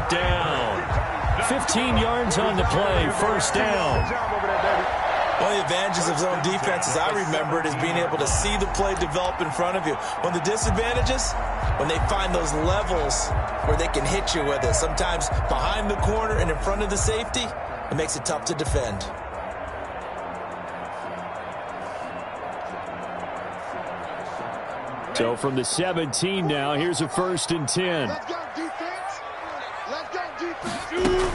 brought down. 15 yards on the play, first down. One of the advantages of zone defense, as I remember it, is being able to see the play develop in front of you. One of the disadvantages, when they find those levels where they can hit you with it, sometimes behind the corner and in front of the safety, it makes it tough to defend. So from the 17 now, here's a 1st and 10. Let's go, defense. Let's go, defense.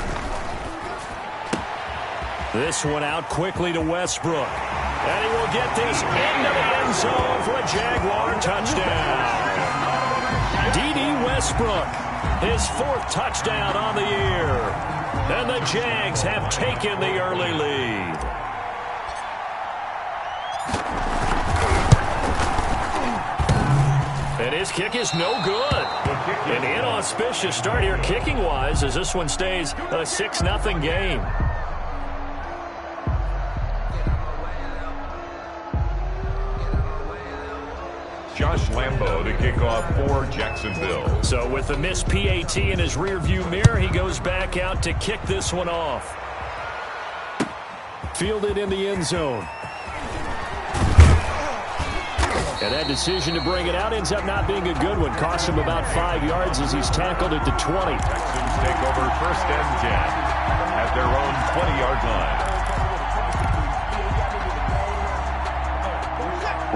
This one out quickly to Westbrook. And he will get this into the end zone for a Jaguar touchdown. D.D. Westbrook, his 4th touchdown on the year. And the Jags have taken the early lead. And his kick is no good. An inauspicious start here kicking-wise as this one stays a 6-0 game. Josh Lambo to kick off for Jacksonville. So with the missed PAT in his rearview mirror, he goes back out to kick this one off. Fielded in the end zone. And that decision to bring it out ends up not being a good one. Costs him about 5 yards as he's tackled at the 20. Texans take over 1st and 10 at their own 20-yard line.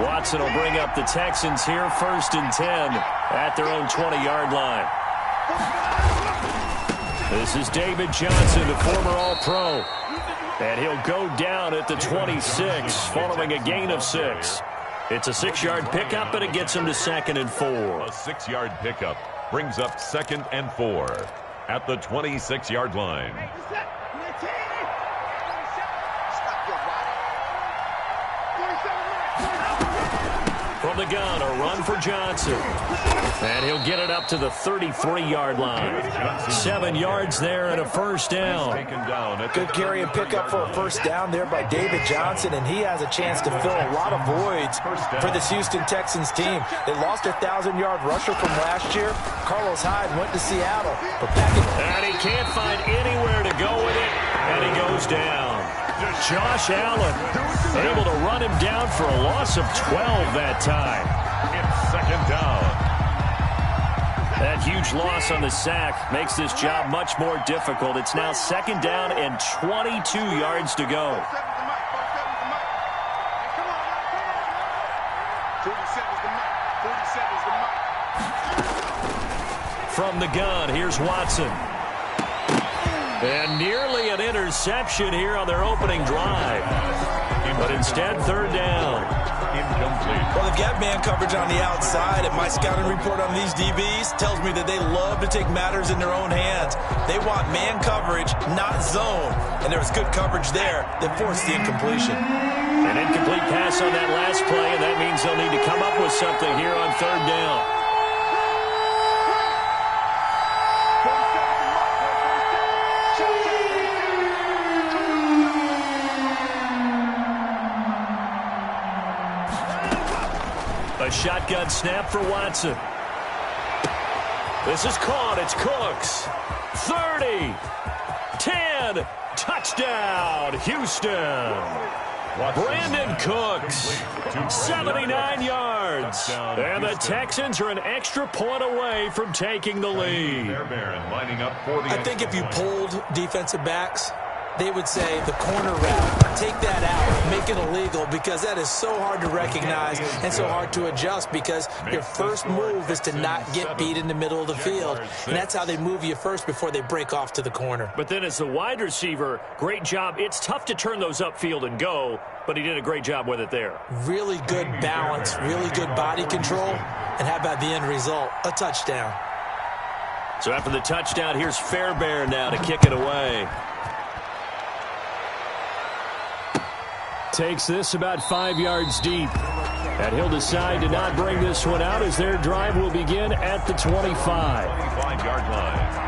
Watson will bring up the Texans here, 1st and 10 at their own 20-yard line. This is David Johnson, the former All-Pro. And he'll go down at the 26 following a gain of 6. It's a 6-yard pickup, and it gets him to 2nd and 4. A 6-yard pickup brings up 2nd and 4 at the 26-yard line. From the gun, a run for Johnson. And he'll get it up to the 33-yard line. 7 yards there and a 1st down. Good carry and pickup for a 1st down there by David Johnson, and he has a chance to fill a lot of voids for this Houston Texans team. They lost their 1,000-yard rusher from last year. Carlos Hyde went to Seattle. And he can't find anywhere to go with it, and he goes down. Josh Allen able to run him down for a loss of 12 that time. It's 2nd down. That huge loss on the sack makes this job much more difficult. It's now 2nd down and 22 yards to go. From the gun, here's Watson. And nearly an interception here on their opening drive. But instead, 3rd down. Incomplete. Well, they've got man coverage on the outside, and my scouting report on these DBs tells me that they love to take matters in their own hands. They want man coverage, not zone. And there was good coverage there that forced the incompletion. An incomplete pass on that last play, and that means they'll need to come up with something here on 3rd down. A shotgun snap for Watson. This is caught. It's Cooks. 30. 10. Touchdown, Houston. Brandon Cooks. 79 yards. And the Texans are an extra point away from taking the lead. I think if you pulled defensive backs, they would say the corner route, take that out, make it illegal, because that is so hard to recognize and so hard to adjust, because your first move is to not get beat in the middle of the field. And that's how they move you first before they break off to the corner. But then as the wide receiver, great job. It's tough to turn those upfield and go, but he did a great job with it there. Really good balance, really good body control. And how about the end result? A touchdown. So after the touchdown, here's Fairbairn now to kick it away. Takes this about 5 yards deep. And he'll decide to not bring this one out as their drive will begin at the 25. 25-yard line.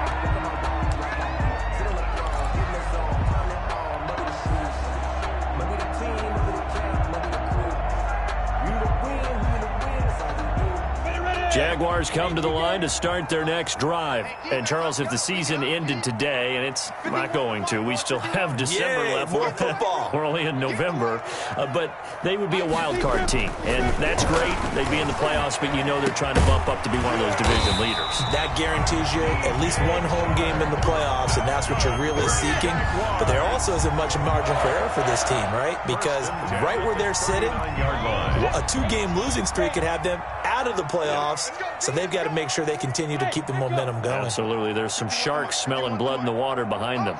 Jaguars come to the line to start their next drive. And, Charles, if the season ended today, and it's not going to, we still have December left. More football. We're only in November. But they would be a wild card team. And that's great. They'd be in the playoffs, but you know they're trying to bump up to be one of those division leaders. That guarantees you at least one home game in the playoffs, and that's what you're really seeking. But there also isn't much margin for error for this team, right? Because right where they're sitting, a 2-game losing streak could have them out of the playoffs, so they've got to make sure they continue to keep the momentum going. Absolutely. There's some sharks smelling blood in the water behind them.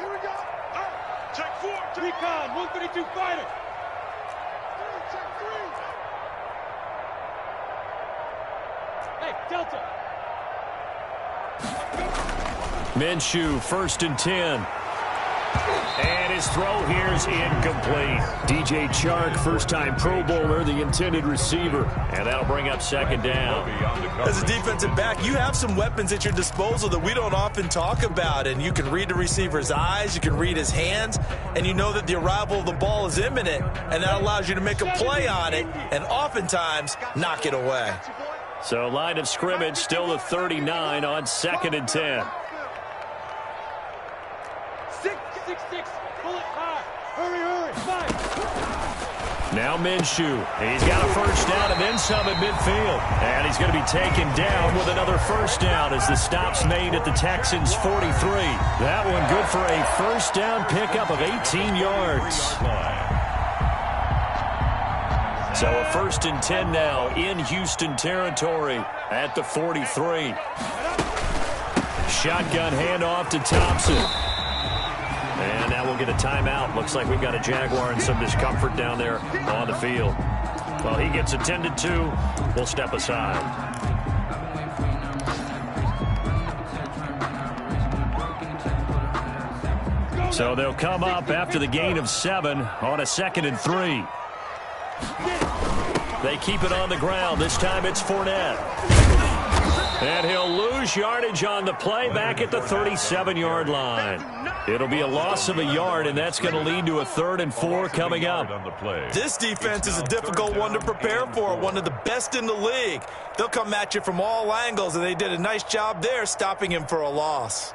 Check 4. Recon, 132 fighter. Hey, Delta. Minshew, 1st and 10. And his throw here is incomplete. DJ Chark, first-time Pro Bowler, the intended receiver. And that'll bring up 2nd down. As a defensive back, you have some weapons at your disposal that we don't often talk about. And you can read the receiver's eyes, you can read his hands, and you know that the arrival of the ball is imminent. And that allows you to make a play on it and oftentimes knock it away. So line of scrimmage still the 39 on 2nd and 10. 6-6. Pull it high. Hurry. 5. Now Minshew. He's got a first down and then some at midfield. And he's going to be taken down with another first down as the stop's made at the Texans' 43. That one good for a first down pickup of 18 yards. So a 1st and 10 now in Houston territory at the 43. Shotgun handoff to Thompson. And now we'll get a timeout. Looks like we've got a Jaguar in some discomfort down there on the field. Well, he gets attended to. We'll step aside. So they'll come up after the gain of 7 on a 2nd and 3. They keep it on the ground. This time it's Fournette. And he'll lose yardage on the play back at the 37-yard line. It'll be a loss of a yard, and that's going to lead to a 3rd and 4 coming up. This defense is a difficult one to prepare for, one of the best in the league. They'll come at you from all angles, and they did a nice job there stopping him for a loss.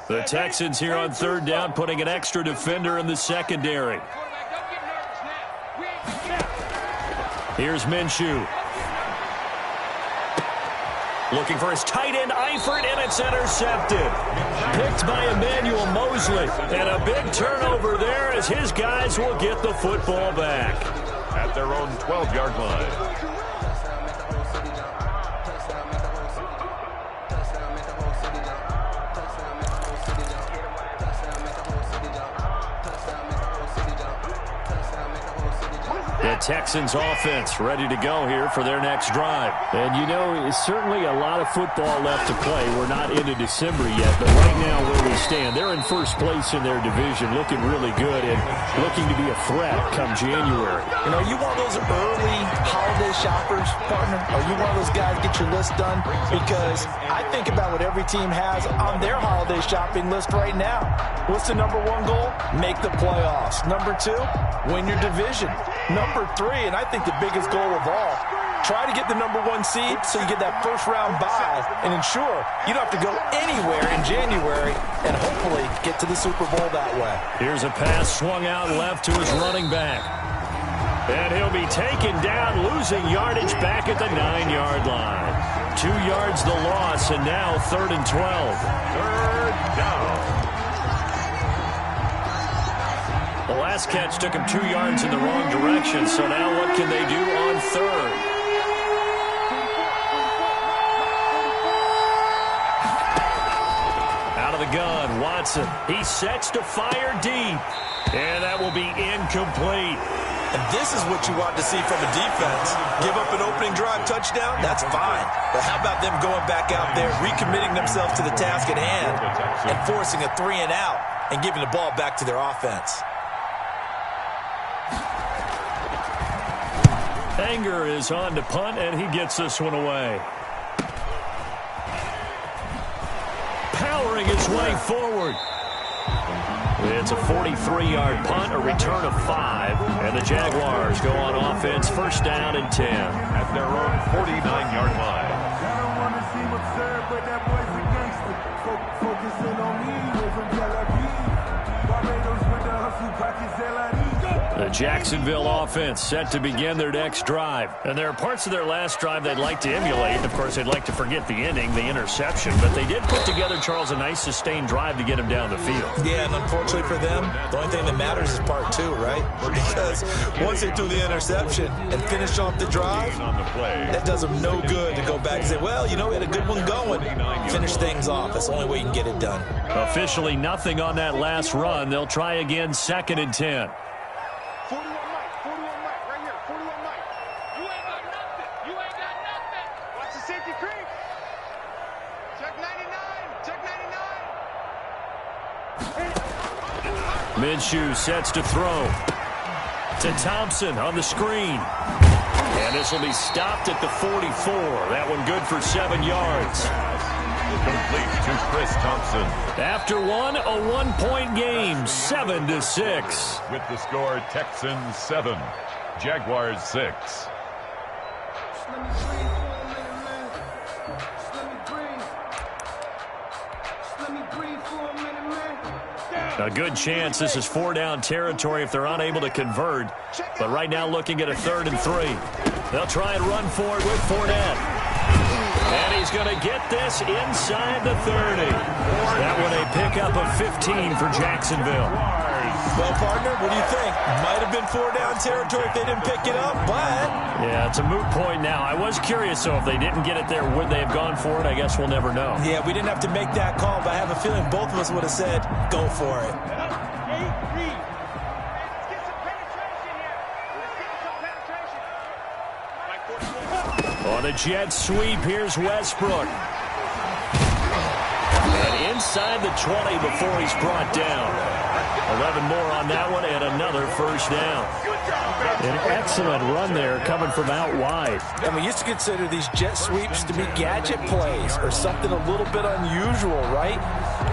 The Texans here on 3rd down, putting an extra defender in the secondary. Here's Minshew. Looking for his tight end, Eifert, and it's intercepted. Picked by Emmanuel Mosley. And a big turnover there as his guys will get the football back. At their own 12-yard line. The Texans offense ready to go here for their next drive. And you know, it's certainly a lot of football left to play. We're not into December yet, but right now where we stand, they're in first place in their division, looking really good and looking to be a threat come January. You know, you want those early holiday shoppers, partner? Are you one of those guys get your list done? Because I think about what every team has on their holiday shopping list right now. What's the number 1 goal? Make the playoffs. Number 2, win your division. Number 3, and I think the biggest goal of all, try to get the number 1 seed so you get that first-round bye and ensure you don't have to go anywhere in January and hopefully get to the Super Bowl that way. Here's a pass swung out left to his running back. And he'll be taken down, losing yardage back at the 9-yard line. 2 yards the loss, and now 3rd and 12. 3rd down. The last catch took him 2 yards in the wrong direction, so now what can they do on 3rd? Out of the gun, Watson. He sets to fire deep, and that will be incomplete. And this is what you want to see from a defense. Give up an opening drive touchdown, that's fine. But how about them going back out there, recommitting themselves to the task at hand, and forcing a 3 and out, and giving the ball back to their offense? Anger is on to punt, and he gets this one away. Powering his way forward. It's a 43-yard punt, a return of 5, and the Jaguars go on offense, 1st down and 10. At their own 49-yard line. but that boy's a gangster. Focusing on me, we're from Tel Aviv. Barbados with the hustle, pockets LID. The Jacksonville offense set to begin their next drive. And there are parts of their last drive they'd like to emulate. Of course, they'd like to forget the inning, the interception. But they did put together, Charles, a nice sustained drive to get him down the field. Yeah, and unfortunately for them, the only thing that matters is part two, right? Because once they threw the interception and finished off the drive, that does them no good to go back and say, well, you know, we had a good one going. Finish things off. That's the only way you can get it done. Officially nothing on that last run. They'll try again 2nd and 10. 41 Mike, right here, 41 Mike. You ain't got nothing. You ain't got nothing. Watch the safety creep. Check 99. Minshew sets to throw. To Thompson on the screen. And this will be stopped at the 44. That one good for 7 yards. Complete to Chris Thompson. After one, a 1-point game, 7-6. With the score, Texans 7, Jaguars 6. A good chance this is 4-down territory if they're unable to convert. But right now looking at a 3rd and 3. They'll try and run for it with Fournette. And he's going to get this inside the 30. That one a pickup of 15 for Jacksonville. Well, partner, what do you think? Might have been 4-down territory if they didn't pick it up, but... Yeah, it's a moot point now. I was curious, though, if they didn't get it there, would they have gone for it? I guess we'll never know. Yeah, we didn't have to make that call, but I have a feeling both of us would have said, go for it. On the jet sweep, here's Westbrook. And inside the 20 before he's brought down. 11 more on that one and another first down. An excellent run there coming from out wide. And we used to consider these jet sweeps to be gadget plays or something a little bit unusual, right?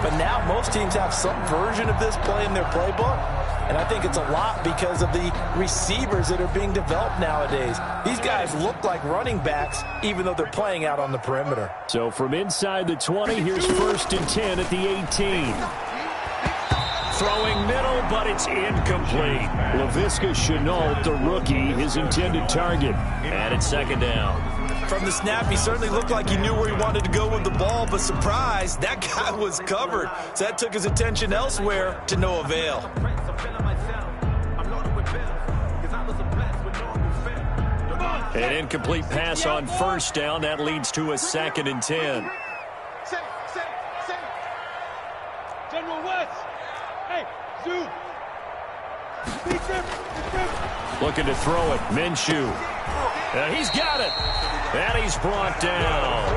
But now most teams have some version of this play in their playbook. And I think it's a lot because of the receivers that are being developed nowadays. These guys look like running backs, even though they're playing out on the perimeter. So from inside the 20, here's 1st and 10 at the 18. Throwing middle, but it's incomplete. Laviska Shenault, the rookie, his intended target. And it's 2nd down. From the snap, he certainly looked like he knew where he wanted to go with the ball, but surprise, that guy was covered. So that took his attention elsewhere to no avail. An incomplete pass on 1st down. That leads to a 2nd and 10. General West. Hey, Zoo. Looking to throw it. Minshew. He's got it. And he's brought down.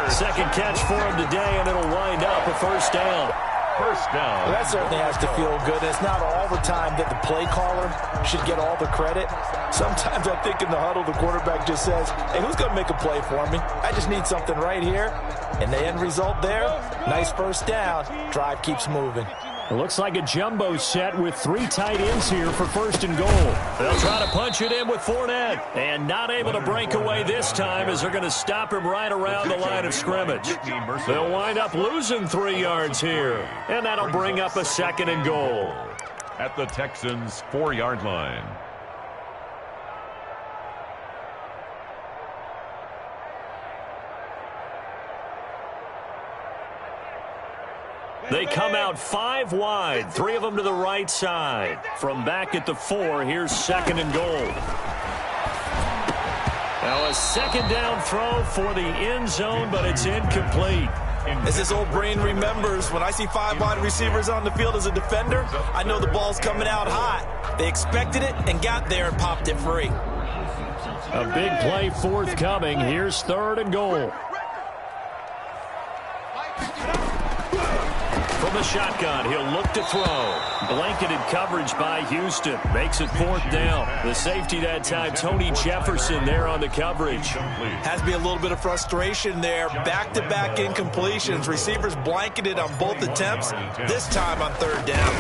2nd catch for him today, and it'll wind up a 1st down. First down. Well, that certainly has to feel good. It's not all the time that the play caller should get all the credit. Sometimes I think in the huddle, the quarterback just says, hey, who's going to make a play for me? I just need something right here. And the end result there, nice 1st down. Drive keeps moving. It looks like a jumbo set with 3 tight ends here for 1st and goal. They'll try to punch it in with Fournette. And not able to break away this time as they're going to stop him right around the line of scrimmage. They'll wind up losing 3 yards here. And that'll bring up a 2nd and goal. At the Texans' 4-yard line. They come out 5 wide, 3 of them to the right side. From back at the 4, here's 2nd and goal. Now a 2nd down throw for the end zone, but it's incomplete. As this old brain remembers, when I see 5 wide receivers on the field as a defender, I know the ball's coming out hot. They expected it and got there and popped it free. A big play forthcoming. Here's 3rd and goal. From the shotgun, he'll look to throw. Blanketed coverage by Houston. Makes it 4th down. The safety that time, Tony Jefferson, there on the coverage. Has to be a little bit of frustration there. Back-to-back incompletions. Receivers blanketed on both attempts, this time on 3rd down.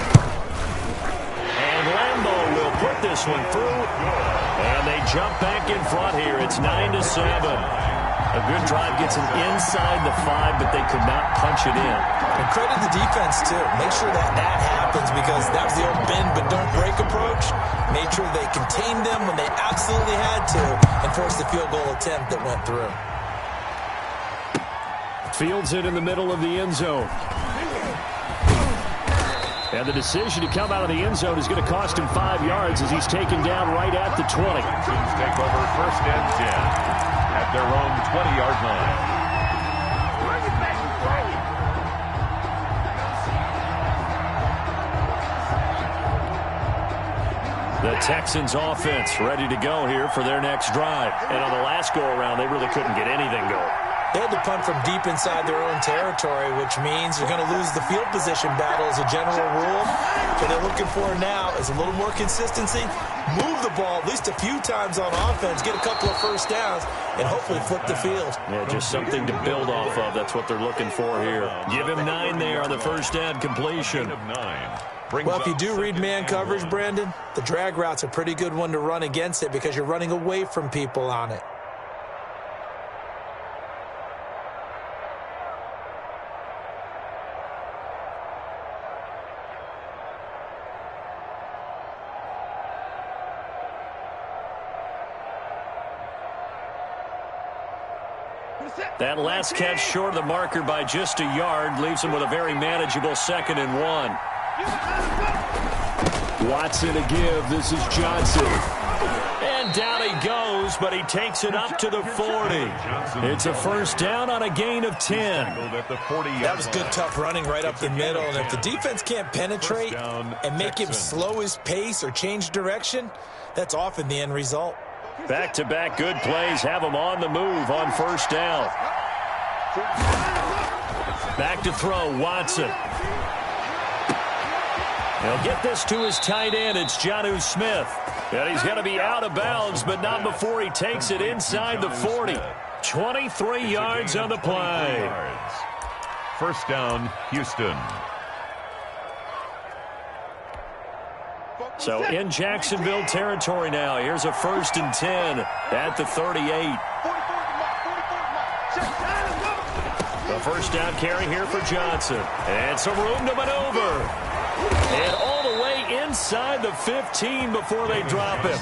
And Lambeau will put this one through. And they jump back in front here. It's 9-7. A good drive gets them inside the 5, but they could not punch it in. And credit the defense, too. Make sure that happens, because that was the old bend but don't break approach. Made sure they contained them when they absolutely had to and forced the field goal attempt that went through. Fields it in the middle of the end zone. And the decision to come out of the end zone is going to cost him 5 yards as he's taken down right at the 20. Texans take over 1st and 10 at their own 20-yard line. The Texans offense ready to go here for their next drive. And on the last go-around, they really couldn't get anything going. They had to punt from deep inside their own territory, which means they're going to lose the field position battle as a general rule. What they're looking for now is a little more consistency, move the ball at least a few times on offense, get a couple of first downs, and hopefully flip the field. Yeah, just something to build off of. That's what they're looking for here. Give him 9 there on the first down completion. Well, if you do read man coverage, Brandon, the drag route's a pretty good one to run against it because you're running away from people on it. That last catch short of the marker by just a yard leaves him with a very manageable 2nd and 1. Watson to give. This is Johnson. And down he goes, but he takes it up to the 40. It's a first down on a gain of 10. That was good, tough running right up the middle. And if the defense can't penetrate and make him slow his pace or change direction, that's often the end result. Back-to-back good plays have him on the move on first down. Back to throw, Watson. He'll get this to his tight end. It's Jonnu Smith. And he's going to be out of bounds, but not before he takes it inside the 40. 23 yards on the play. First down, Houston. So in Jacksonville territory now. Here's a 1st and 10 at the 38. The first down carry here for Johnson. And some room to maneuver. And all the way inside the 15 before they drop him.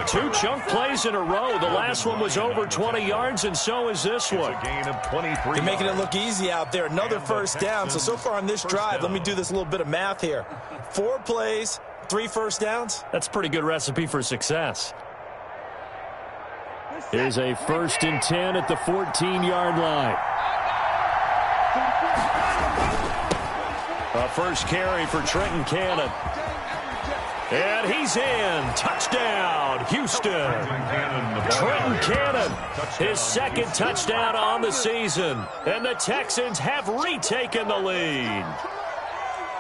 2 chunk plays in a row. The last one was over 20 yards, and so is this one. You're making it look easy out there. Another first down. So far on this drive, let me do this little bit of math here. 4 plays, 3 first downs. That's a pretty good recipe for success. Here's a 1st and 10 at the 14-yard line. A first carry for Trenton Cannon. And he's in. Touchdown, Houston. Trenton Cannon, his 2nd touchdown on the season. And the Texans have retaken the lead.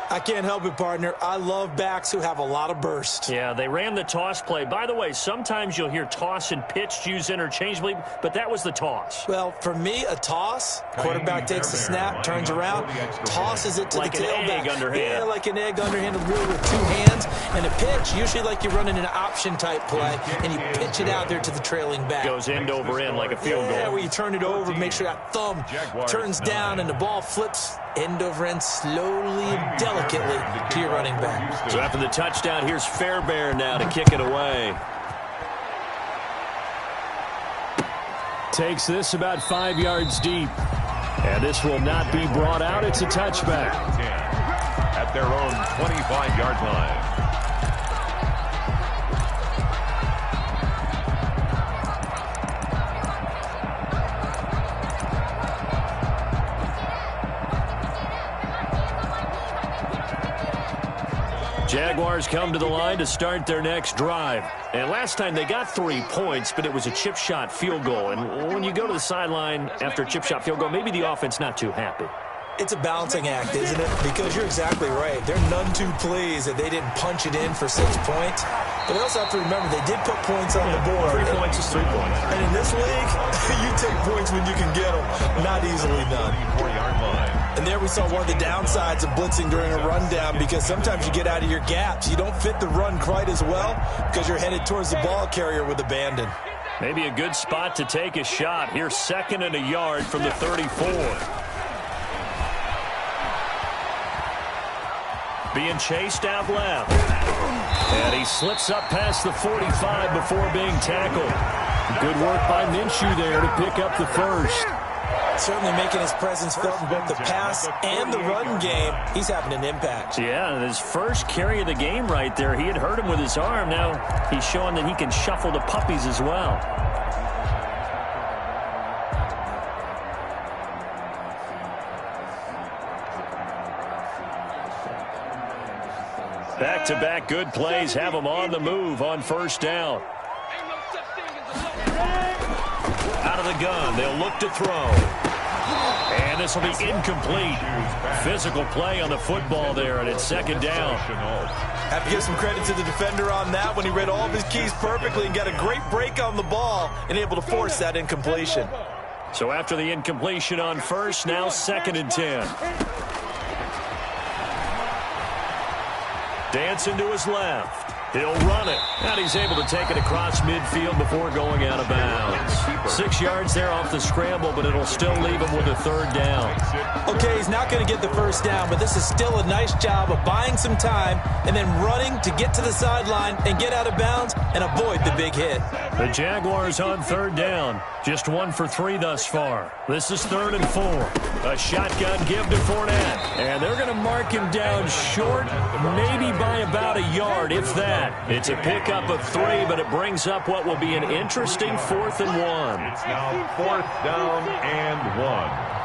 I can't help it, partner. I love backs who have a lot of burst. Yeah, they ran the toss play. By the way, sometimes you'll hear toss and pitch used interchangeably, but that was the toss. Well, for me, a toss, quarterback takes the snap, turns around, tosses it to like the tailback. Like an egg underhand. Yeah, like an egg underhand, really with 2 hands. And a pitch, usually like you're running an option-type play, and you pitch it out there to the trailing back. Goes end over end like a field goal. Yeah, where you turn it over, make sure that thumb turns down, and the ball flips end over end slowly and delicately to your running back. So after the touchdown, here's Fairbairn now to kick it away. Takes this about 5 yards deep. And this will not be brought out. It's a touchback. At their own 25-yard line. Jaguars come to the line to start their next drive. And last time they got 3 points, but it was a chip shot field goal. And when you go to the sideline after a chip shot field goal, maybe the offense not too happy. It's a balancing act, isn't it? Because you're exactly right. They're none too pleased that they didn't punch it in for 6 points. But they also have to remember they did put points on the board. 3 points is 3 points. And in this league, you take points when you can get them. Not easily done. 34-yard line. And there we saw one of the downsides of blitzing during a rundown, because sometimes you get out of your gaps. You don't fit the run quite as well because you're headed towards the ball carrier with abandon. Maybe a good spot to take a shot. Here's 2nd and a yard from the 34. Being chased out left. And he slips up past the 45 before being tackled. Good work by Minshew there to pick up the first. Certainly making his presence felt in both the pass and the run game. He's having an impact. Yeah, his first carry of the game right there. He had hurt him with his arm. Now he's showing that he can shuffle the puppies as well. Back-to-back good plays have him on the move on first down. Out of the gun, they'll look to throw. And this will be incomplete. Physical play on the football there, and it's 2nd down. Have to give some credit to the defender on that when he read all of his keys perfectly and got a great break on the ball and able to force that incompletion. So after the incompletion on first, now 2nd and 10. Dancing to his left. He'll run it. And he's able to take it across midfield before going out of bounds. 6 yards there off the scramble, but it'll still leave him with a 3rd down. Okay, he's not going to get the first down, but this is still a nice job of buying some time and then running to get to the sideline and get out of bounds and avoid the big hit. The Jaguars on 3rd down. Just 1 for 3 thus far. This is 3rd and 4. A shotgun give to Fournette. And they're going to mark him down short, maybe by about a yard, if that. It's a pickup of 3, but it brings up what will be an interesting 4th and 1. It's now 4th down and 1.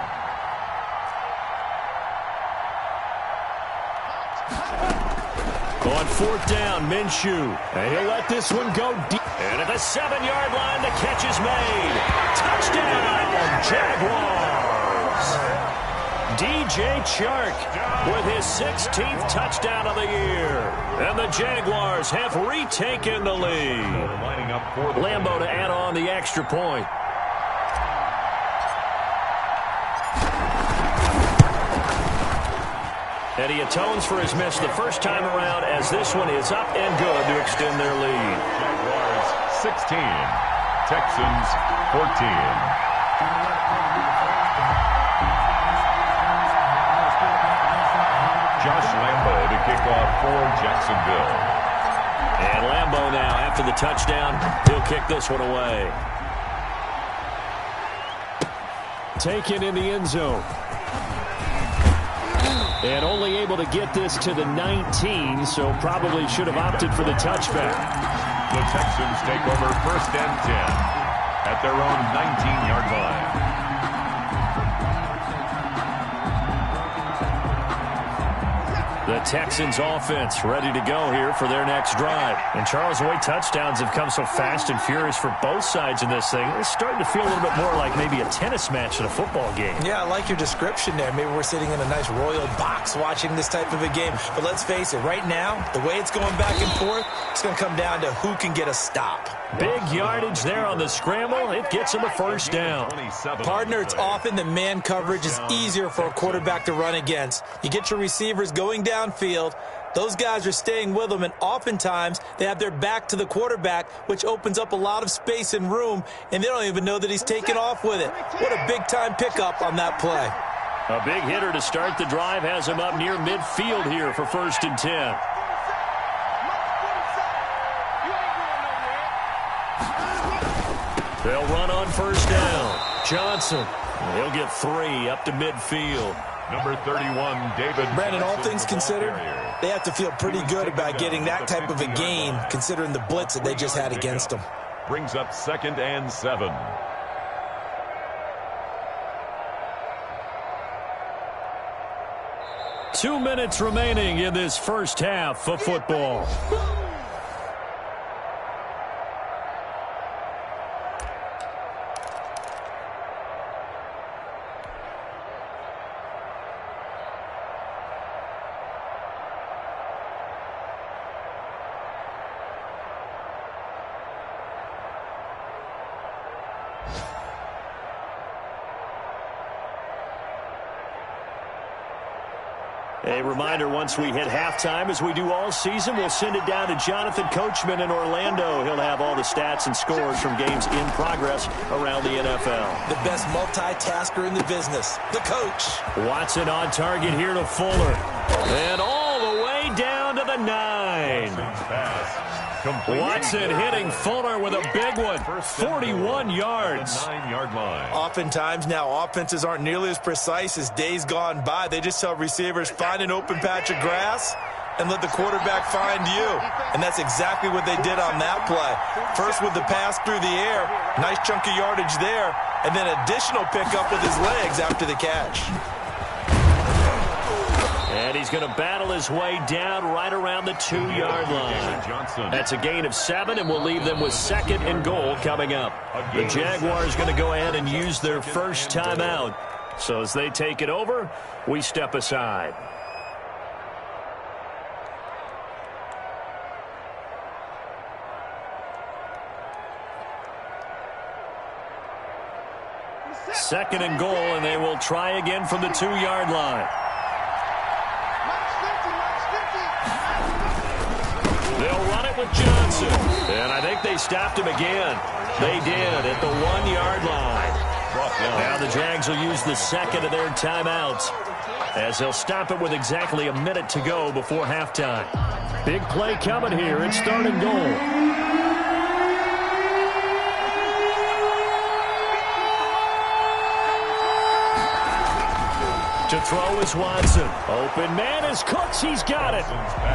On 4th down, Minshew. And he'll let this one go deep. And at the 7-yard line, the catch is made. Touchdown, Jaguars. DJ Chark with his 16th touchdown of the year. And the Jaguars have retaken the lead. Lambeau to add on the extra point. And he atones for his miss the first time around as this one is up and good to extend their lead. Jaguars 16, Texans 14. Josh Lambeau to kick off for Jacksonville. And Lambeau now, after the touchdown, he'll kick this one away. Taken in the end zone. And only able to get this to the 19, so probably should have opted for the touchback. The Texans take over 1st and 10 at their own 19-yard line. The Texans offense ready to go here for their next drive. And Charles, the way touchdowns have come so fast and furious for both sides in this thing, it's starting to feel a little bit more like maybe a tennis match in a football game. Yeah, I like your description there. Maybe we're sitting in a nice royal box watching this type of a game. But let's face it, right now, the way it's going back and forth, it's going to come down to who can get a stop. Big yardage there on the scramble. It gets him a first down. Partner, it's often that man coverage is easier for a quarterback to run against. You get your receivers going downfield. Those guys are staying with them, and oftentimes they have their back to the quarterback, which opens up a lot of space and room, and they don't even know that he's taken off with it. What a big-time pickup on that play. A big hitter to start the drive has him up near midfield here for 1st and 10. They'll run on 1st down. Johnson, he'll get 3 up to midfield. Number 31, David. Brandon, all things considered, they have to feel pretty good about getting that type of a gain, considering the blitz that they just had against them. Brings up 2nd and 7. Two minutes remaining in this first half of football. A reminder, once we hit halftime, as we do all season, we'll send it down to Jonathan Coachman in Orlando. He'll have all the stats and scores from games in progress around the NFL. The best multitasker in the business, the coach. Watson on target here to Fuller. And all the way down to the 9. Watson hitting Fuller with a big one, 41 yards. 9-yard line. Oftentimes now offenses aren't nearly as precise as days gone by. They just tell receivers, find an open patch of grass and let the quarterback find you. And that's exactly what they did on that play. First with the pass through the air, nice chunk of yardage there, and then additional pickup with his legs after the catch. And he's going to battle his way down right around the 2-yard line. That's a gain of 7, and we'll leave them with 2nd and goal coming up. The Jaguars going to go ahead and use their first timeout. So as they take it over, we step aside. Second and goal, and they will try again from the 2-yard line. They'll run it with Johnson. And I think they stopped him again. They did at the 1-yard line. Now the Jags will use the second of their timeouts as they'll stop it with exactly a minute to go before halftime. Big play coming here. It's 3rd and goal. To throw is Watson. Open man is Cooks. He's got it.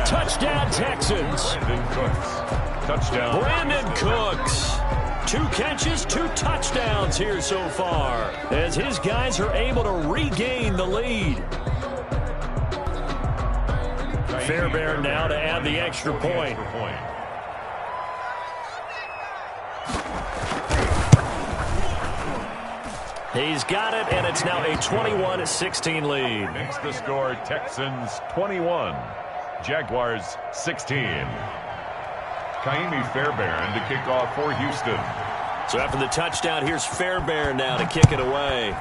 Touchdown, Texans. Brandon Cooks. Touchdown. Brandon Cooks. 2 catches, 2 touchdowns here so far, as his guys are able to regain the lead. Fairbairn now to add the extra point. He's got it, and it's now a 21-16 lead. Makes the score Texans 21, Jaguars 16. Kaimi Fairbairn to kick off for Houston. So after the touchdown, here's Fairbairn now to kick it away.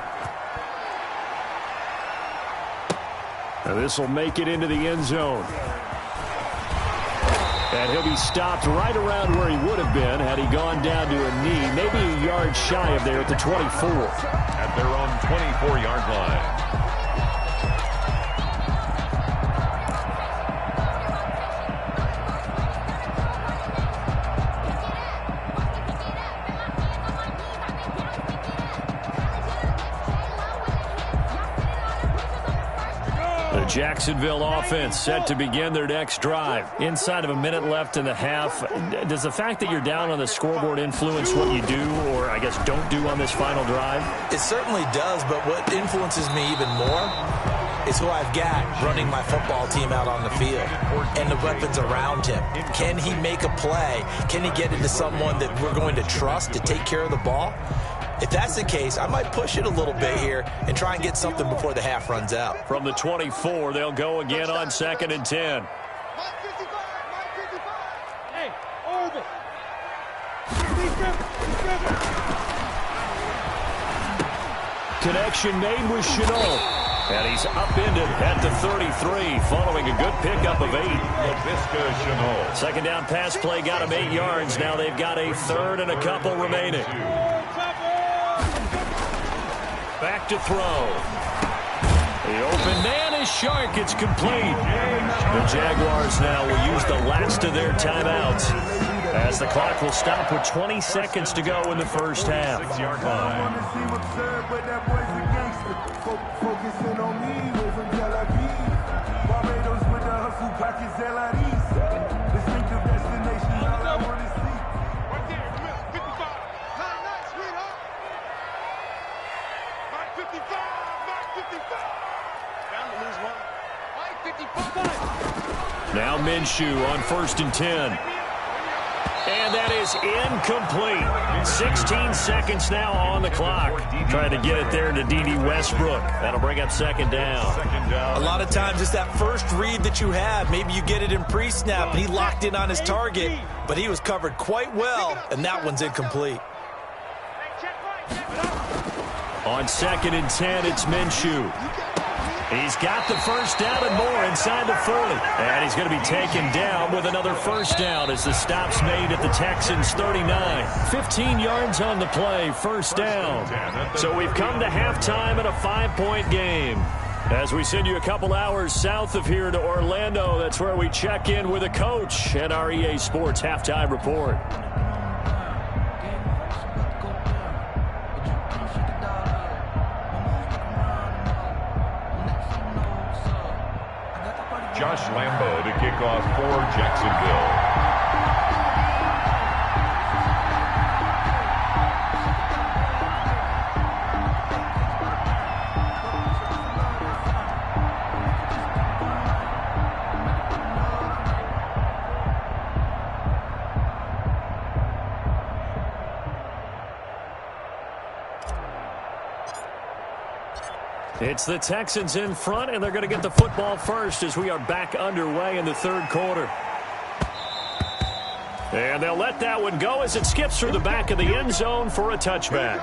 Now this will make it into the end zone. And he'll be stopped right around where he would have been had he gone down to a knee, maybe a yard shy of there at the 24. At their own 24-yard line. The Jacksonville offense set to begin their next drive. Inside of a minute left in the half, does the fact that you're down on the scoreboard influence what you do, or I guess don't do on this final drive? It certainly does, but what influences me even more is who I've got running my football team out on the field and the weapons around him. Can he make a play? Can he get into someone that we're going to trust to take care of the ball? If that's the case, I might push it a little bit here and try and get something before the half runs out. From the 24, they'll go again on 2nd and 10. Hey, over. Connection made with Chenault. And he's upended at the 33 following a good pickup of 8. Laviska Chenault. Second down pass play got him 8 yards. Now they've got a 3rd and a couple remaining. Back to throw. The open man is Shark. It's complete. The Jaguars now will use the last of their timeouts as the clock will stop with 20 seconds to go in the first half. 6-yard line. Focusing on me, we're from Tel Aviv. Barbados with the hustle, pockets LREs. Distinctive destination, all I want to see. Right there, come here, 55. Nice, sweetheart. Mark 55, Mark 55. Down to lose one. Mike 55. Now Minshew on 1st and 10. And that is incomplete. 16 seconds now on the clock. Trying to get it there to D.D. Westbrook. That'll bring up 2nd down. A lot of times it's that first read that you have. Maybe you get it in pre-snap, and he locked in on his target, but he was covered quite well, and that one's incomplete. On 2nd and 10, it's Minshew. He's got the first down and more inside the 40. And he's going to be taken down with another first down as the stop's made at the Texans' 39. 15 yards on the play, first down. So we've come to halftime in a 5-point game. As we send you a couple hours south of here to Orlando, that's where we check in with a coach at our EA Sports Halftime Report. Josh Lambo to kick off for Jacksonville. It's the Texans in front, and they're going to get the football first as we are back underway in the third quarter. And they'll let that one go as it skips through the back of the end zone for a touchback.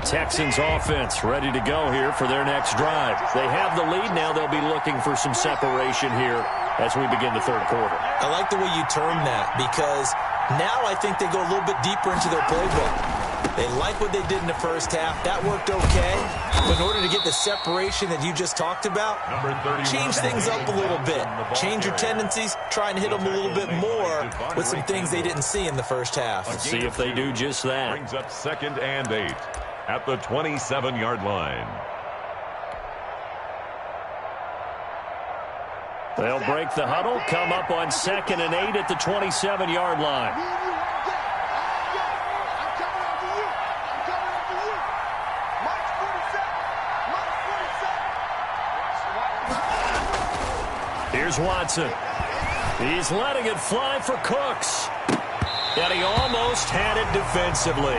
Texans offense ready to go here for their next drive. They have the lead now. They'll be looking for some separation here as we begin the third quarter. I like the way you term that because now I think they go a little bit deeper into their playbook. They like what they did in the first half. That worked okay. But in order to get the separation that you just talked about, change things up a little bit. Change your tendencies. Try and hit them a little bit more with some things they didn't see in the first half. Let's see if they do just that. Brings up 2nd and 8 at the 27-yard line. They'll break the huddle, come up on 2nd and 8 at the 27-yard line. Here's Watson. He's letting it fly for Cooks. And he almost had it defensively.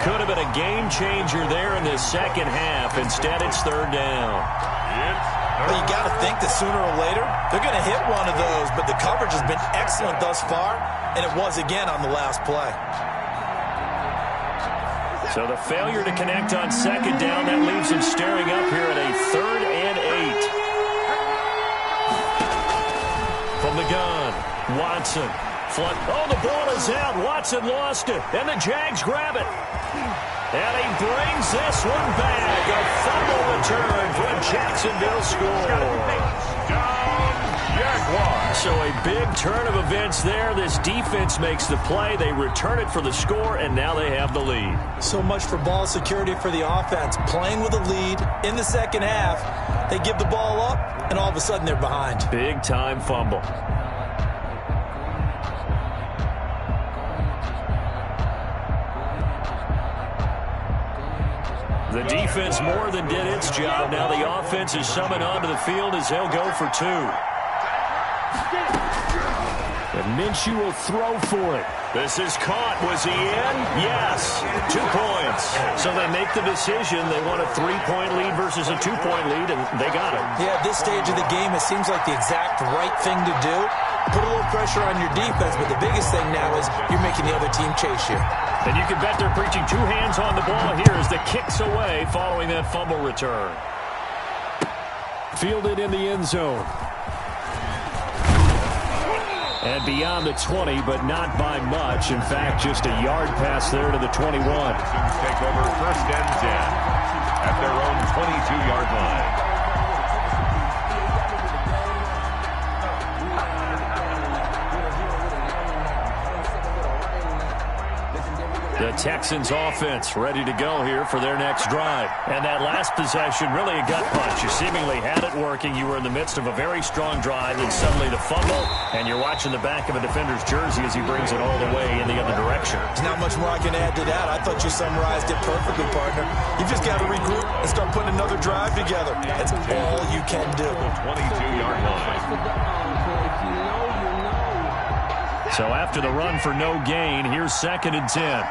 Could have been a game changer there in the second half. Instead, it's third down. Well, you got to think that sooner or later, they're going to hit one of those, but the coverage has been excellent thus far, and it was again on the last play. So the failure to connect on second down, that leaves him staring up here at a 3rd and 8. From the gun, Watson. Oh, the ball is out. Watson lost it. And the Jags grab it. And he brings this one back. A fumble return for a Jacksonville score. Jaguars. So a big turn of events there. This defense makes the play. They return it for the score, and now they have the lead. So much for ball security for the offense. Playing with a lead in the second half. They give the ball up, and all of a sudden they're behind. Big-time fumble. The defense more than did its job. Now the offense is summoned onto the field as they'll go for 2. And Minshew will throw for it. This is caught. Was he in? Yes. 2 points. So they make the decision. They want a 3-point lead versus a 2-point lead, and they got it. Yeah, at this stage of the game, it seems like the exact right thing to do. Put a little pressure on your defense, but the biggest thing now is you're making the other team chase you. And you can bet they're preaching 2 hands on the ball here as the kick's away following that fumble return. Fielded in the end zone. And beyond the 20, but not by much. In fact, just a yard pass there to the 21. Take over 1st and 10 at their own 22-yard line. The Texans offense ready to go here for their next drive. And that last possession, really a gut punch. You seemingly had it working. You were in the midst of a very strong drive, and suddenly the fumble, and you're watching the back of a defender's jersey as he brings it all the way in the other direction. There's not much more I can add to that. I thought you summarized it perfectly, partner. You've just got to regroup and start putting another drive together. That's all you can do. 22-yard line. So after the run for no gain, here's 2nd and 10.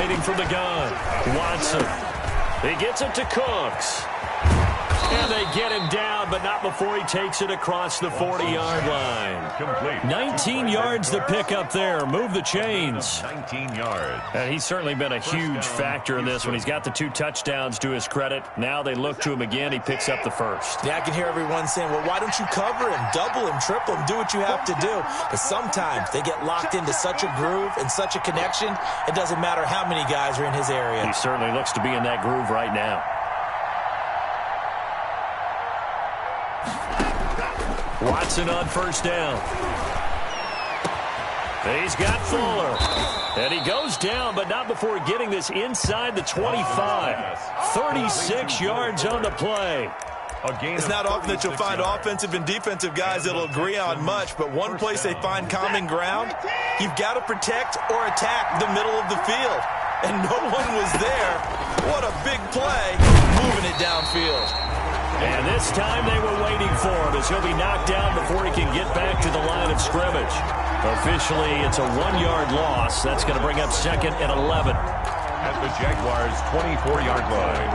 rotating from the gun. Watson. He gets it to Cooks. And they get him down, but not before he takes it across the 40-yard line. Complete. 19 yards to pick up there. Move the chains. 19 yards. And he's certainly been a huge factor in this when he's got the 2 touchdowns to his credit. Now they look to him again. He picks up the first. Yeah, I can hear everyone saying, well, why don't you cover him, double him, triple him, do what you have to do. But sometimes they get locked into such a groove and such a connection, it doesn't matter how many guys are in his area. He certainly looks to be in that groove right now. Watson on first down. He's got Fuller. And he goes down, but not before getting this inside the 25. 36 yards on the play. It's not often that you'll find offensive and defensive guys that'll agree on much, but one place they find common ground, you've got to protect or attack the middle of the field. And no one was there. What a big play, moving it downfield. And this time they were waiting for him as he'll be knocked down before he can get back to the line of scrimmage. Officially, it's a 1-yard loss. That's going to bring up 2nd and 11. At the Jaguars' 24-yard line.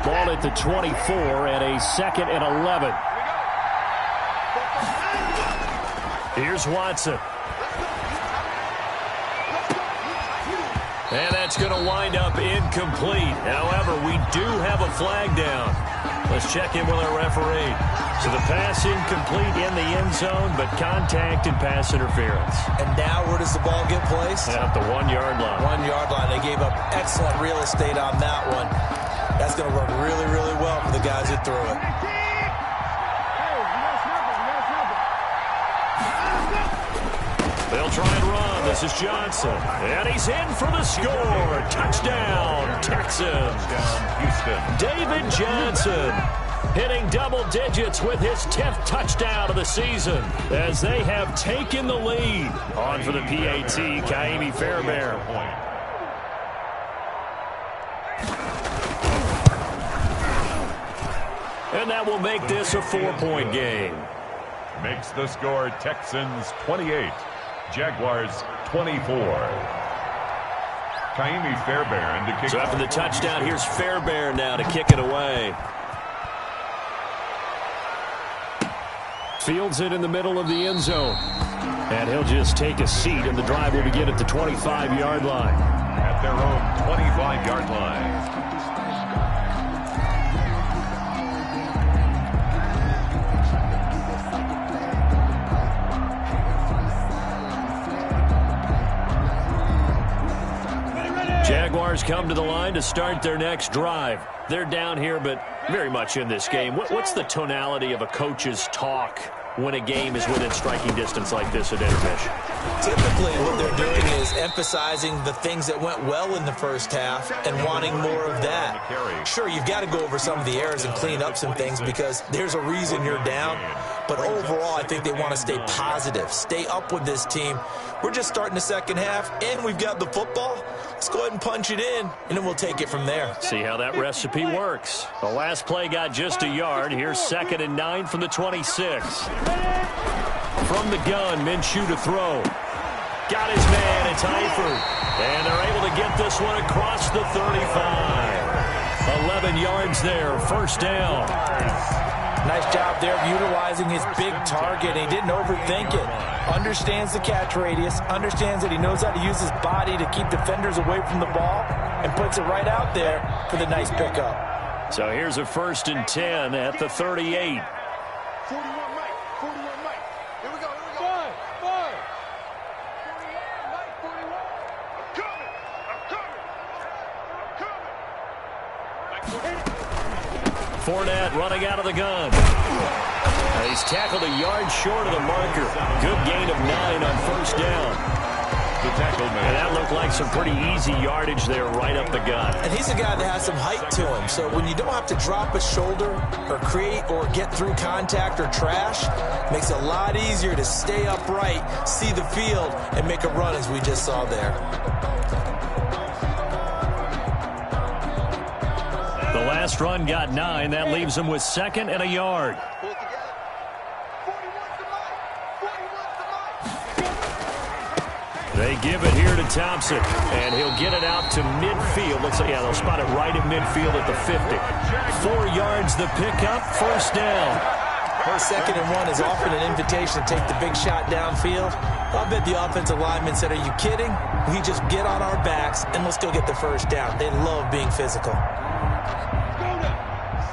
Ball at the 24 and a 2nd and 11. Here's Watson. And that's going to wind up incomplete. However, we do have a flag down. Let's check in with our referee. So the pass incomplete in the end zone, but contact and pass interference. And now where does the ball get placed? At the 1-yard line. 1-yard line. They gave up excellent real estate on that one. That's going to work really, really well for the guys who threw it. They'll try and run. This is Johnson. And he's in for the score. Touchdown, Texans. Houston. David Johnson hitting double digits with his 10th touchdown of the season as they have taken the lead. On for the PAT, Ka'imi Fairbairn. And that will make this a 4-point game. Makes the score Texans 28. Jaguars 24. Ka'imi Fairbairn to kick. So after the touchdown, here's Fairbairn now to kick it away. Fields it in the middle of the end zone. And he'll just take a seat, and the drive will begin at the 25-yard line. At their own 25-yard line. Jaguars come to the line to start their next drive. They're down here, but very much in this game. What's the tonality of a coach's talk when a game is within striking distance like this at intermission? Typically what they're doing is emphasizing the things that went well in the first half and wanting more of that. Sure, you've got to go over some of the errors and clean up some things because there's a reason you're down. But overall, I think they want to stay positive, stay up with this team. We're just starting the second half, and we've got the football. Let's go ahead and punch it in, and then we'll take it from there. See how that recipe works. The last play got just a yard. Here's 2nd and 9 from the 26. From the gun, Minshew to throw. Got his man, it's Eifert. And they're able to get this one across the 35. 11 yards there, first down. Nice job there of utilizing his big target. He didn't overthink it. Understands the catch radius, understands that he knows how to use his body to keep defenders away from the ball, and puts it right out there for the nice pickup. So here's a 1st and 10 at the 38. 41 Mike. 41 Mike. Here we go. Five. 41 Mike. 41. I'm coming. Fournette running out of the gun. He's tackled a yard short of the marker. Good gain of 9 on first down. The tackle man. And that looked like some pretty easy yardage there right up the gut. And he's a guy that has some height to him. So when you don't have to drop a shoulder or create or get through contact or trash, it makes it a lot easier to stay upright, see the field, and make a run as we just saw there. The last run got 9. That leaves him with 2nd and a yard. They give it here to Thompson, and he'll get it out to midfield. Looks like, yeah, they'll spot it right at midfield at the 50. 4 yards the pickup, first down. First, second, and 1 is often an invitation to take the big shot downfield. I bet the offensive lineman said, are you kidding? We just get on our backs, and let's go get the first down. They love being physical. Go to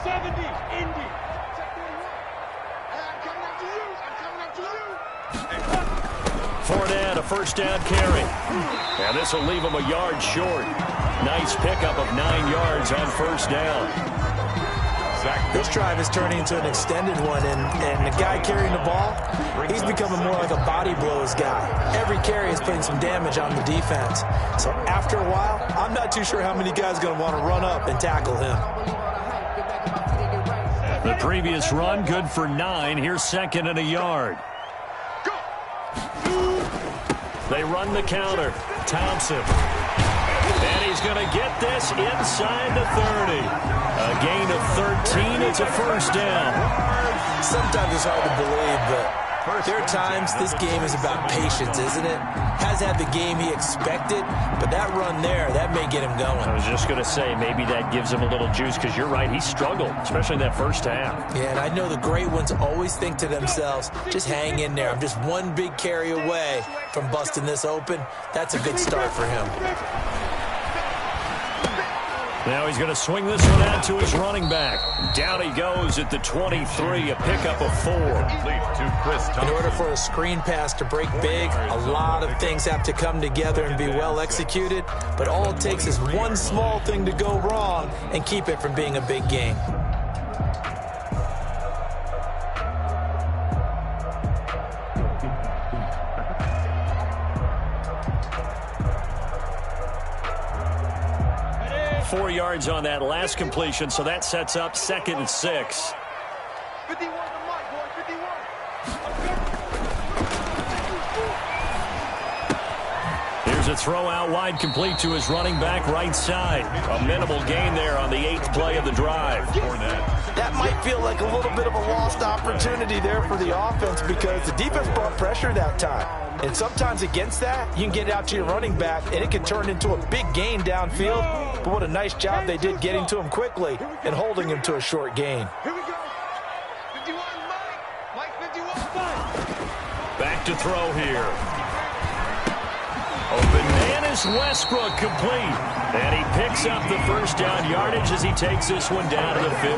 70, Indy. I'm coming up to you. I'm coming up to you. Fournette, a first down carry. And this will leave him a yard short. Nice pickup of 9 yards on first down. This drive is turning into an extended one, and the guy carrying the ball, he's becoming more like a body blows guy. Every carry is putting some damage on the defense. So after a while, I'm not too sure how many guys are going to want to run up and tackle him. The previous run, good for 9. Here's second and a yard. They run the counter. Thompson. And he's going to get this inside the 30. A gain of 13. It's a first down. Sometimes it's hard to believe, but there are times this game is about patience, isn't it? Has had the game he expected, but that run there, that may get him going. I was just going to say, maybe that gives him a little juice, because you're right, he struggled, especially in that first half. Yeah, and I know the great ones always think to themselves, just hang in there. I'm just one big carry away from busting this open. That's a good start for him. Now he's going to swing this one out to his running back. Down he goes at the 23, a pickup of 4. In order for a screen pass to break big, a lot of things have to come together and be well executed, but all it takes is one small thing to go wrong and keep it from being a big gain. Four yards on that last completion, so that sets up second and 6. 51 to Mike, boy, 51. Here's a throw out wide, complete to his running back right side. A minimal gain there on the 8th play of the drive. That might feel like a little bit of a lost opportunity there for the offense, because the defense brought pressure that time. And sometimes against that, you can get it out to your running back, and it can turn into a big gain downfield. But what a nice job they did getting to him quickly and holding him to a short gain. Here we go. 51, Mike 51. Back to throw here. Open man is Westbrook, complete. And he picks up the first down yardage as he takes this one down to the 15.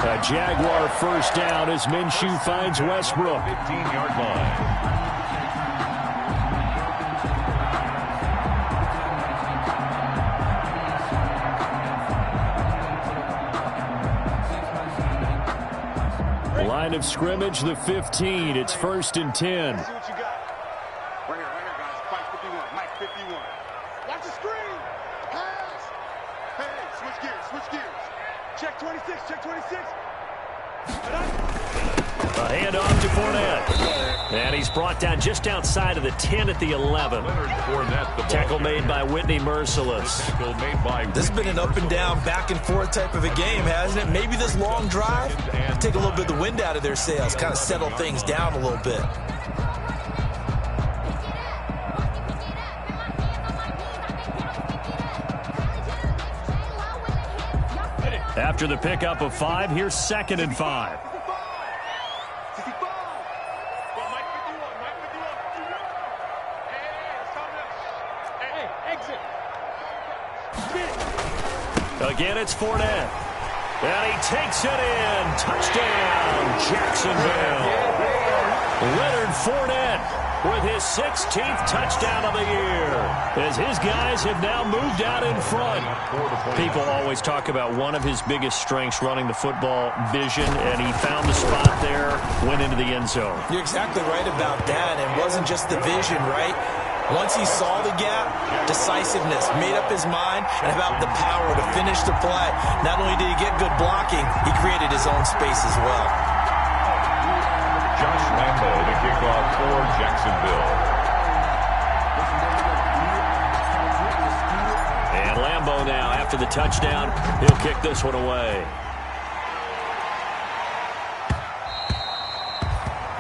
A Jaguar first down as Minshew finds Westbrook. 15-yard line. Line of scrimmage, the 15. It's first and 10. See what you got. Right here, guys. Mike 51, Mike 51. Watch the screen. Pass. Hey, switch gears. Check 26, check 26. A handoff to Fournette. And he's brought down just outside of the 10 at the 11. Tackle made by Whitney Merciless. This has been an up and down, back and forth type of a game, hasn't it? Maybe this long drive take a little bit of the wind out of their sails, kind of settle things down a little bit. After the pickup of 5, here's second and 5. Again, it's Fournette. And he takes it in. Touchdown, Jacksonville. Leonard Fournette with his 16th touchdown of the year, as his guys have now moved out in front. People always talk about one of his biggest strengths, running the football, vision, and he found the spot there, went into the end zone. You're exactly right about that. It wasn't just the vision, right? Once he saw the gap, decisiveness, made up his mind, and about the power to finish the play. Not only did he get good blocking, he created his own space as well. Josh Lambo to kick off for Jacksonville. And Lambo now, after the touchdown, he'll kick this one away.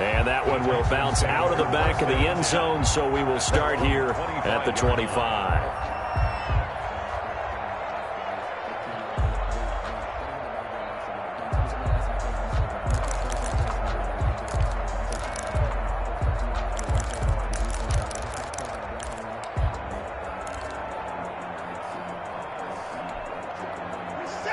And that one will bounce out of the back of the end zone, so we will start here at the 25.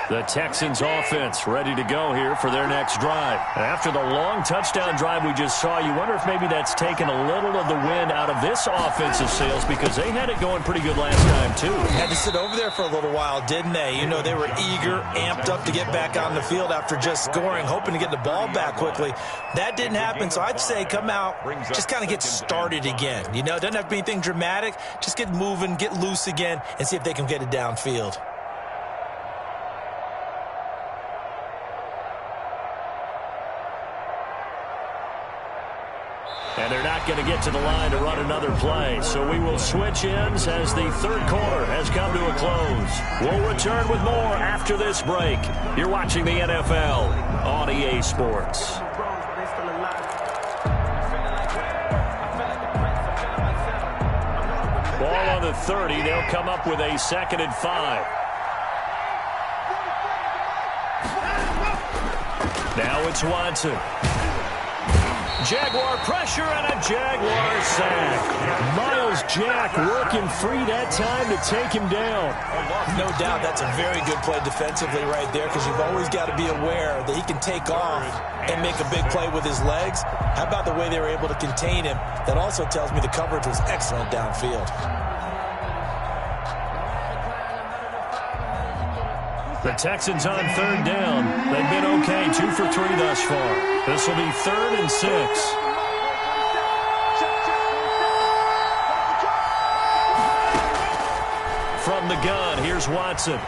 The Texans offense ready to go here for their next drive. After the long touchdown drive we just saw, you wonder if maybe that's taken a little of the wind out of this offensive sails, because they had it going pretty good last time too. Had to sit over there for a little while, didn't they? You know, they were eager, amped up to get back on the field after just scoring, hoping to get the ball back quickly. That didn't happen, so I'd say come out, just kind of get started again. You know, it doesn't have to be anything dramatic. Just get moving, get loose again, and see if they can get it downfield. And they're not going to get to the line to run another play. So we will switch ends as the third quarter has come to a close. We'll return with more after this break. You're watching the NFL on EA Sports. Ball on the 30. They'll come up with a 2nd and 5. Now it's Watson. Jaguar pressure and a Jaguar sack. Myles Jack working free that time to take him down. No doubt that's a very good play defensively right there, because you've always got to be aware that he can take off and make a big play with his legs. How about the way they were able to contain him? That also tells me the coverage was excellent downfield. The Texans on 3rd down. They've been okay, 2 for 3 thus far. This will be 3rd and 6. From the gun, here's Watson.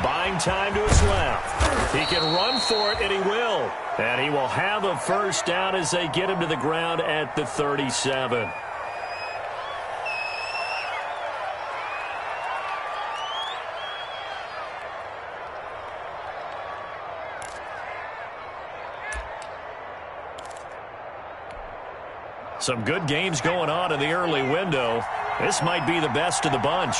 Buying time to his left. He can run for it, and he will. And he will have a first down as they get him to the ground at the 37. Some good games going on in the early window. This might be the best of the bunch.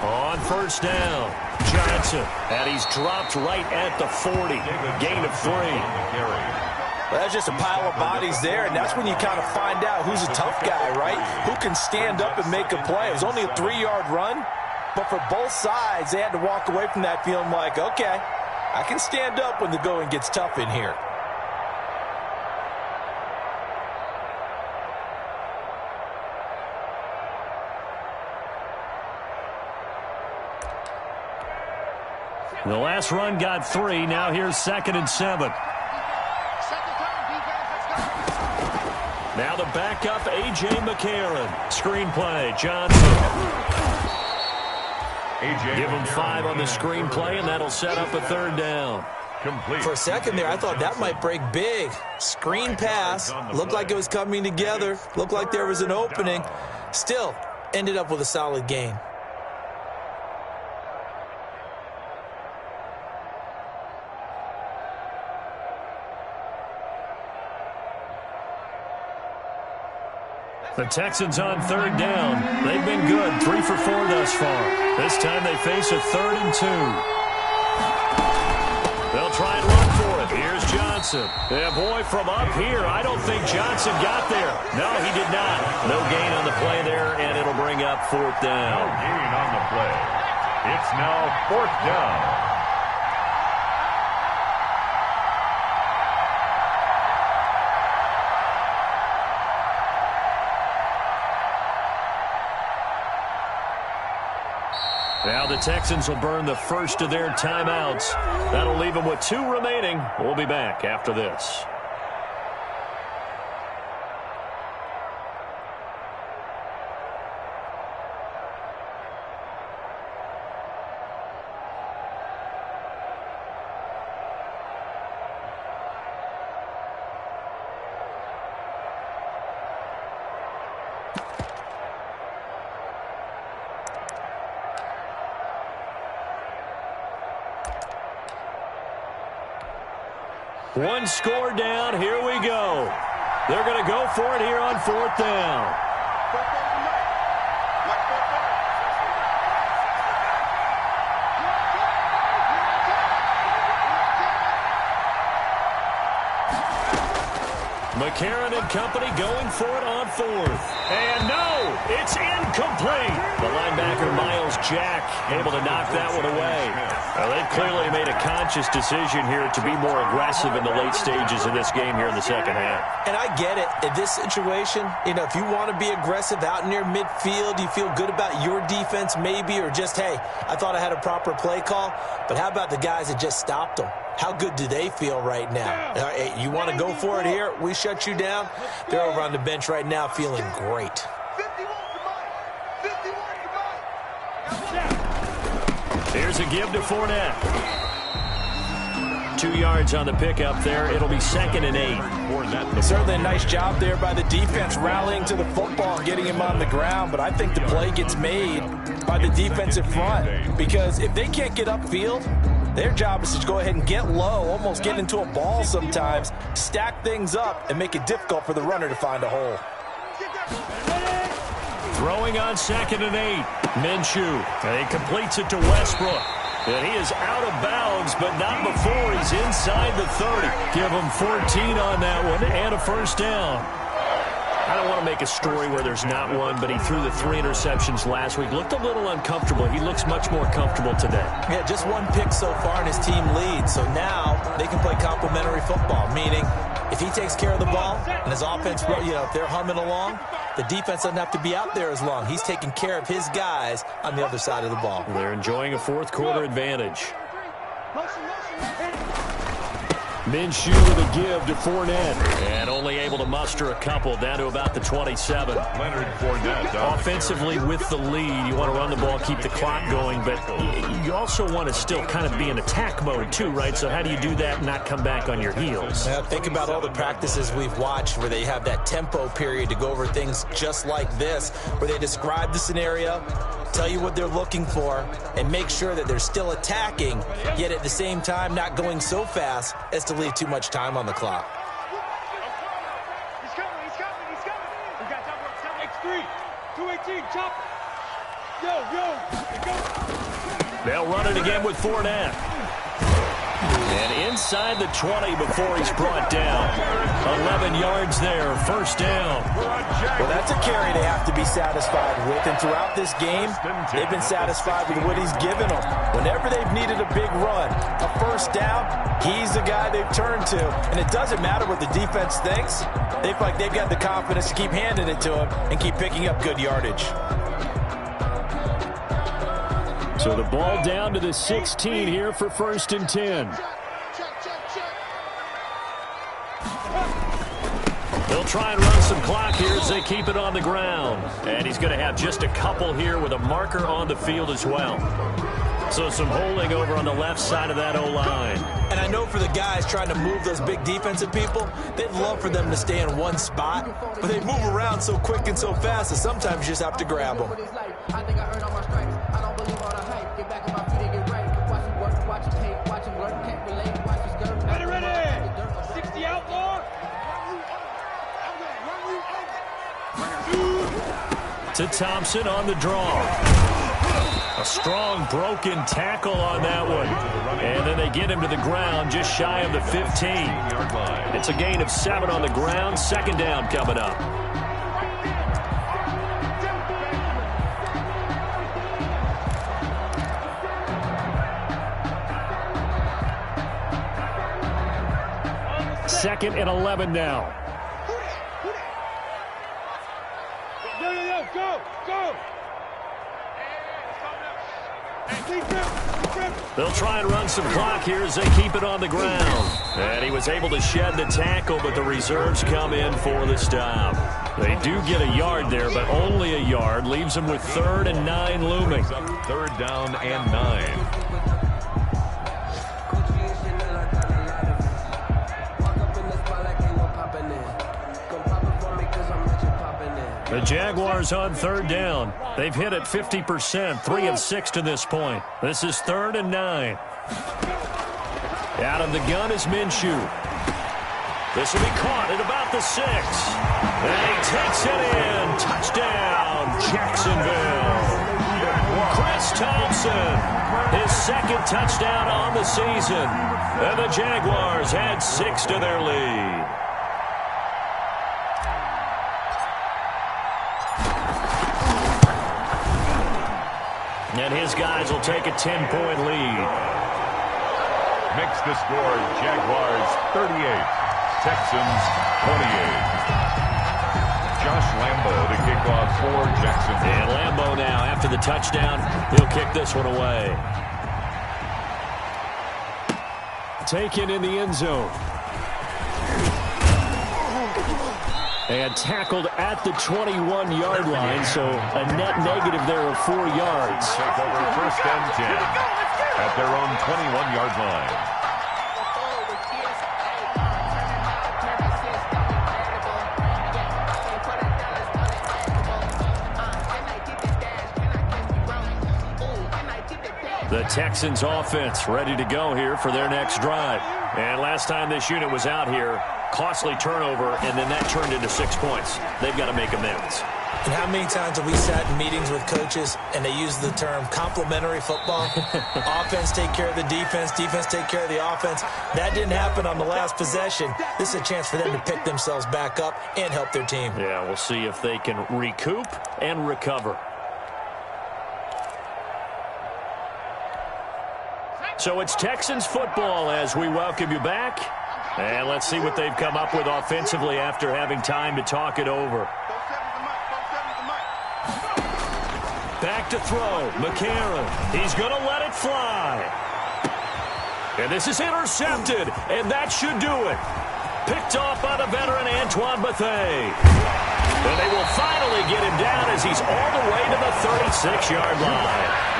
On 1st down, Johnson. And he's dropped right at the 40. Gain of 3. Well, that's just a pile of bodies there, and that's when you kind of find out who's a tough guy, right? Who can stand up and make a play. It was only a 3-yard run, but for both sides, they had to walk away from that feeling like, okay, I can stand up when the going gets tough in here. The last run got 3. Now here's 2nd and 7. Now the backup, A.J. McCarron. Screenplay, Johnson. Give him 5 on the screenplay, and that'll set up a 3rd down. Complete. For a second there, I thought that might break big. Screen pass. Looked like it was coming together. Looked like there was an opening. Still, ended up with a solid gain. The Texans on 3rd down. They've been good, 3 for 4 thus far. This time they face a 3rd and 2. They'll try and run for it. Here's Johnson. Yeah, boy, from up here, I don't think Johnson got there. No, he did not. No gain on the play there, and it'll bring up 4th down. No gain on the play. It's now 4th down. Now the Texans will burn the first of their timeouts. That'll leave them with 2 remaining. We'll be back after this. One score down. Here we go. They're going to go for it here on 4th down. McCarron and company going for it on 4th. And no, it's incomplete. The linebacker, Miles Jack, able to knock that one away. Well, they've clearly made a conscious decision here to be more aggressive in the late stages of this game here in the second half. And I get it. In this situation, if you want to be aggressive out near midfield, you feel good about your defense maybe, or just, hey, I thought I had a proper play call. But how about the guys that just stopped them? How good do they feel right now? Hey, you want to go for it here? We shut you down. They're over on the bench right now feeling great. Here's a give to Fournette. 2 yards on the pickup there. It'll be 2nd and 8. Certainly a nice job there by the defense rallying to the football and getting him on the ground. But I think the play gets made by the defensive front, because if they can't get upfield, their job is to go ahead and get low, almost get into a ball sometimes, stack things up, and make it difficult for the runner to find a hole. Throwing on 2nd and 8. Minshew. And he completes it to Westbrook. And he is out of bounds, but not before he's inside the 30. Give him 14 on that one and a first down. I don't want to make a story where there's not one, but he threw the 3 interceptions last week. Looked a little uncomfortable. He looks much more comfortable today. Yeah, just 1 pick so far and his team leads. So now they can play complementary football, meaning if he takes care of the ball and his offense, if they're humming along, the defense doesn't have to be out there as long. He's taking care of his guys on the other side of the ball. They're enjoying a 4th quarter advantage. Minshew with a give to Fournette. And only able to muster a couple down to about the 27. Leonard Fournette. Offensively with the lead, you want to run the ball, keep the clock going, but you also want to still kind of be in attack mode too, right? So how do you do that and not come back on your heels? Now, think about all the practices we've watched where they have that tempo period to go over things just like this, where they describe the scenario, tell you what they're looking for, and make sure that they're still attacking, yet at the same time not going so fast as to leave too much time on the clock. He's coming. We got X3, 218, chop. Yo. They'll run it again with Fournette. And inside the 20 before he's brought down. 11 yards there, first down. Well, that's a carry they have to be satisfied with. And throughout this game, they've been satisfied with what he's given them. Whenever they've needed a big run, a first down, he's the guy they've turned to. And it doesn't matter what the defense thinks. They feel like they've got the confidence to keep handing it to him and keep picking up good yardage. So the ball down to the 16 here for 1st and 10. They'll try and run some clock here as they keep it on the ground. And he's going to have just a couple here with a marker on the field as well. So some holding over on the left side of that O-line. And I know for the guys trying to move those big defensive people, they'd love for them to stay in one spot, but they move around so quick and so fast that sometimes you just have to grab them. Ready. 60 outlaw. To Thompson on the draw. A strong broken tackle on that one. And then they get him to the ground just shy of the 15. It's a gain of 7 on the ground. 2nd down coming up. Second and 11 now. Go. They'll try and run some clock here as they keep it on the ground. And he was able to shed the tackle, but the reserves come in for the stop. They do get a yard there, but only a yard. Leaves them with 3rd and 9 looming. 3rd down and 9. The Jaguars on 3rd down. They've hit it 50%, 3 of 6 to this point. This is 3rd and 9. Out of the gun is Minshew. This will be caught at about the 6. And he takes it in. Touchdown, Jacksonville. Chris Thompson, his second touchdown on the season. And the Jaguars add 6 to their lead. And his guys will take a 10-point lead. Makes the score Jaguars 38, Texans 28. Josh Lambo to kick off for Jacksonville. And Lambo now, after the touchdown, he'll kick this one away. Taken in the end zone. And tackled at the 21-yard line, so a net negative there of 4 yards. Take over 1st and 10 at their own 21-yard line. The Texans offense ready to go here for their next drive. And last time this unit was out here, costly turnover, and then that turned into 6 points. They've got to make amends. And how many times have we sat in meetings with coaches and they use the term complementary football? Offense take care of the defense, defense take care of the offense. That didn't happen on the last possession. This is a chance for them to pick themselves back up and help their team. Yeah, we'll see if they can recoup and recover. So it's Texans football as we welcome you back. And let's see what they've come up with offensively after having time to talk it over. Back to throw. McCarron. He's going to let it fly. And this is intercepted. And that should do it. Picked off by the veteran Antoine Bethea. And they will finally get him down as he's all the way to the 36-yard line.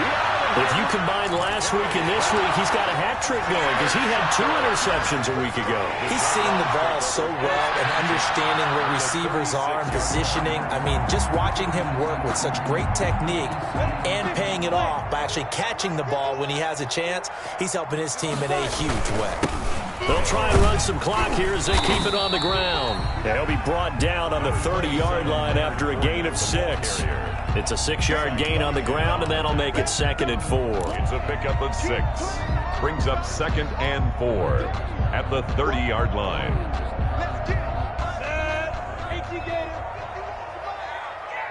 If you combine last week and this week, he's got a hat trick going because he had 2 interceptions a week ago. He's seeing the ball so well and understanding where receivers are and positioning. I mean, just watching him work with such great technique and paying it off by actually catching the ball when he has a chance, he's helping his team in a huge way. They'll try and run some clock here as they keep it on the ground. They'll be brought down on the 30-yard line after a gain of 6. It's a 6-yard gain on the ground, and that'll make it 2nd and 4. It's a pickup of 6. Brings up 2nd and 4 at the 30-yard line. Let's get it. 18 gator.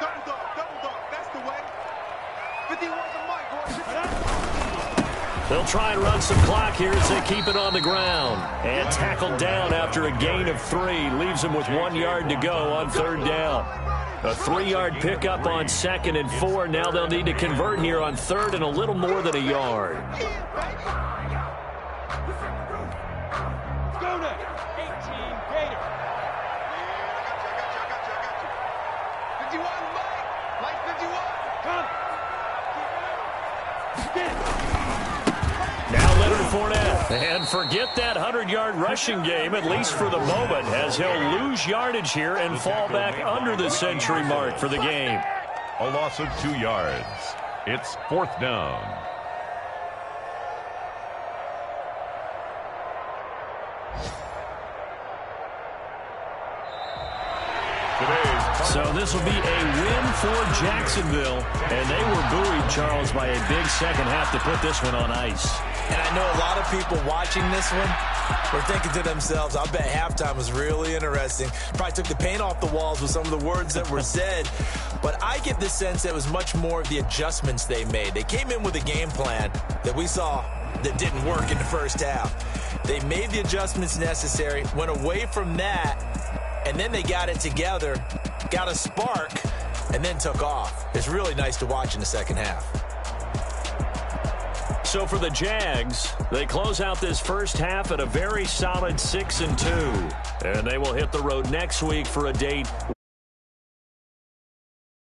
Double dog. That's the way. 51's the mic, boys. They'll try and run some clock here as they keep it on the ground. And tackled down after a gain of 3. Leaves them with 1 yard to go on 3rd down. A 3-yard pickup on 2nd and 4. Now they'll need to convert here on 3rd and a little more than a yard. Go now. 18 gator. I got you. 51, Mike. 51. Come. Now Leonard Fournette. And forget that 100-yard rushing game, at least for the moment, as he'll lose yardage here and fall back under the century mark for the game. A loss of 2 yards. It's 4th down. So this will be a win for Jacksonville. And they were buoyed, Charles, by a big second half to put this one on ice. And I know a lot of people watching this one were thinking to themselves, I bet halftime was really interesting. Probably took the paint off the walls with some of the words that were said. But I get the sense that it was much more of the adjustments they made. They came in with a game plan that we saw that didn't work in the first half. They made the adjustments necessary, went away from that, and then they got it together, got a spark, and then took off. It's really nice to watch in the second half. So for the Jags, they close out this first half at a very solid 6-2. And they will hit the road next week for a date